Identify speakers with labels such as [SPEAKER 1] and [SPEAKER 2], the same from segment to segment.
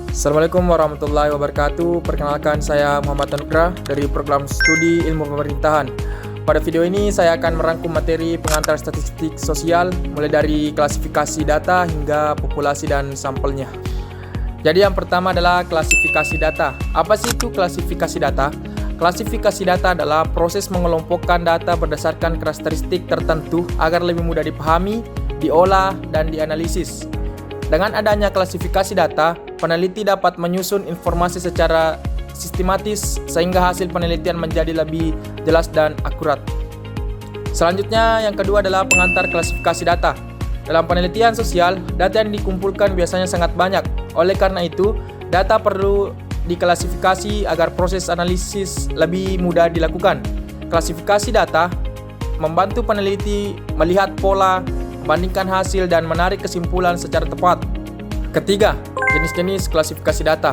[SPEAKER 1] Assalamualaikum warahmatullahi wabarakatuh. Perkenalkan, saya Muhammad Anugrah dari program studi ilmu pemerintahan. Pada video ini saya akan merangkum materi pengantar statistik sosial mulai dari klasifikasi data hingga populasi dan sampelnya. Jadi yang pertama adalah klasifikasi data. Apa sih itu klasifikasi data? Klasifikasi data adalah proses mengelompokkan data berdasarkan karakteristik tertentu agar lebih mudah dipahami, diolah, dan dianalisis. Dengan adanya klasifikasi data, peneliti dapat menyusun informasi secara sistematis sehingga hasil penelitian menjadi lebih jelas dan akurat. Selanjutnya, yang kedua adalah pengantar klasifikasi data. Dalam penelitian sosial, data yang dikumpulkan biasanya sangat banyak. Oleh karena itu, data perlu diklasifikasi agar proses analisis lebih mudah dilakukan. Klasifikasi data membantu peneliti melihat pola, membandingkan hasil, dan menarik kesimpulan secara tepat. Ketiga, jenis-jenis klasifikasi data.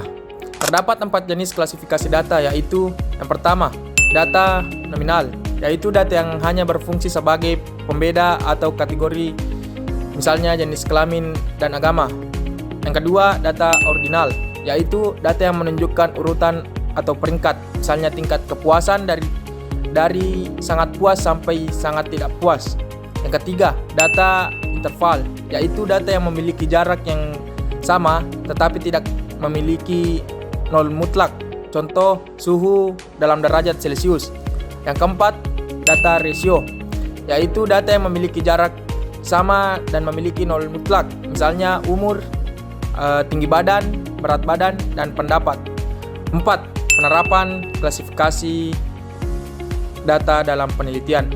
[SPEAKER 1] Terdapat 4 jenis klasifikasi data, yaitu yang pertama, data nominal, yaitu data yang hanya berfungsi sebagai pembeda atau kategori, misalnya jenis kelamin dan agama. Yang kedua, data ordinal, yaitu data yang menunjukkan urutan atau peringkat, misalnya tingkat kepuasan dari sangat puas sampai sangat tidak puas. Yang ketiga, data interval, yaitu data yang memiliki jarak yang sama tetapi tidak memiliki nol mutlak. Contoh, suhu dalam derajat Celcius. Yang keempat, data ratio, yaitu data yang memiliki jarak sama dan memiliki nol mutlak. Misalnya umur, tinggi badan, berat badan, dan pendapat. 4. Penerapan klasifikasi data dalam penelitian.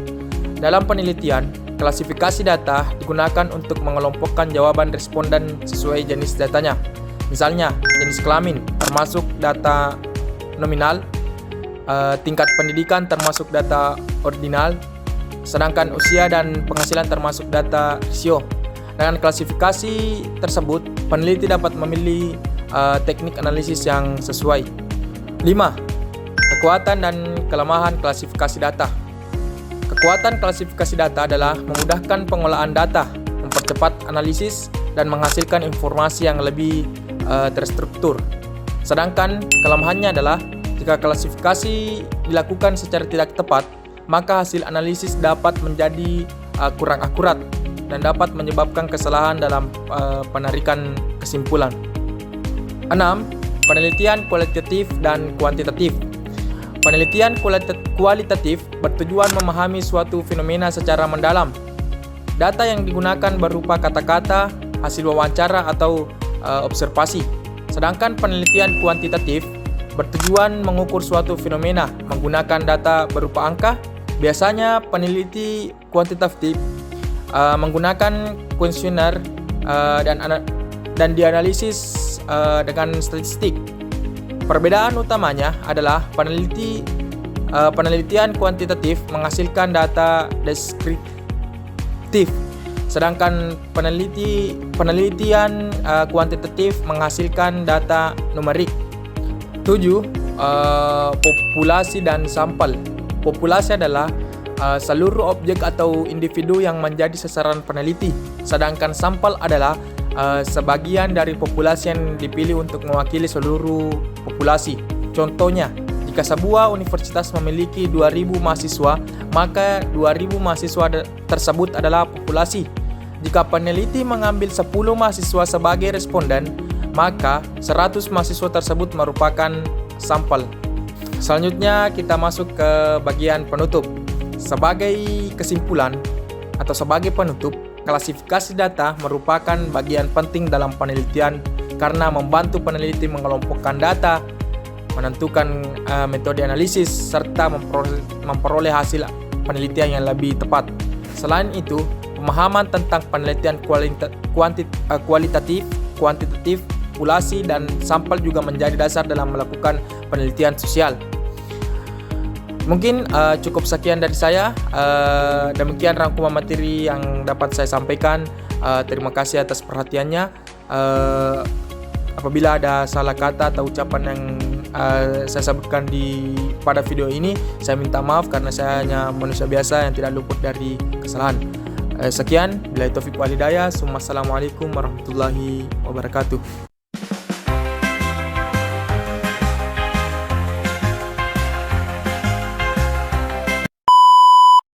[SPEAKER 1] Dalam penelitian, klasifikasi data digunakan untuk mengelompokkan jawaban responden sesuai jenis datanya. Misalnya, jenis kelamin termasuk data nominal, tingkat pendidikan termasuk data ordinal, sedangkan usia dan penghasilan termasuk data rasio. Dengan klasifikasi tersebut, peneliti dapat memilih teknik analisis yang sesuai. 5. Kekuatan dan kelemahan klasifikasi data. Kekuatan klasifikasi data adalah memudahkan pengolahan data, mempercepat analisis, dan menghasilkan informasi yang lebih terstruktur. Sedangkan kelemahannya adalah jika klasifikasi dilakukan secara tidak tepat, maka hasil analisis dapat menjadi kurang akurat dan dapat menyebabkan kesalahan dalam penarikan kesimpulan. 6. Penelitian kualitatif dan kuantitatif. Penelitian kualitatif bertujuan memahami suatu fenomena secara mendalam. Data yang digunakan berupa kata-kata, hasil wawancara, atau observasi. Sedangkan penelitian kuantitatif bertujuan mengukur suatu fenomena menggunakan data berupa angka. Biasanya peneliti kuantitatif menggunakan kuesioner dan dianalisis dengan statistik. Perbedaan utamanya adalah penelitian kuantitatif menghasilkan data deskriptif, sedangkan penelitian kuantitatif menghasilkan data numerik. 7. Populasi dan sampel. Populasi adalah seluruh objek atau individu yang menjadi sasaran peneliti, sedangkan sampel adalah sebagian dari populasi yang dipilih untuk mewakili seluruh populasi. Contohnya, jika sebuah universitas memiliki 2.000 mahasiswa, maka 2.000 mahasiswa tersebut adalah populasi. Jika peneliti mengambil 10 mahasiswa sebagai responden, maka 100 mahasiswa tersebut merupakan sampel. Selanjutnya kita masuk ke bagian penutup. Sebagai kesimpulan atau sebagai penutup, klasifikasi data merupakan bagian penting dalam penelitian karena membantu peneliti mengelompokkan data, menentukan metode analisis, serta memperoleh hasil penelitian yang lebih tepat. Selain itu, pemahaman tentang penelitian kualitatif, kuantitatif, populasi, dan sampel juga menjadi dasar dalam melakukan penelitian sosial. Mungkin cukup sekian dari saya. Demikian rangkuman materi yang dapat saya sampaikan. Terima kasih atas perhatiannya. Apabila ada salah kata atau ucapan yang saya sebutkan pada video ini, saya minta maaf karena saya hanya manusia biasa yang tidak luput dari kesalahan. Sekian, billahi taufiq wal hidayah. Assalamualaikum warahmatullahi wabarakatuh.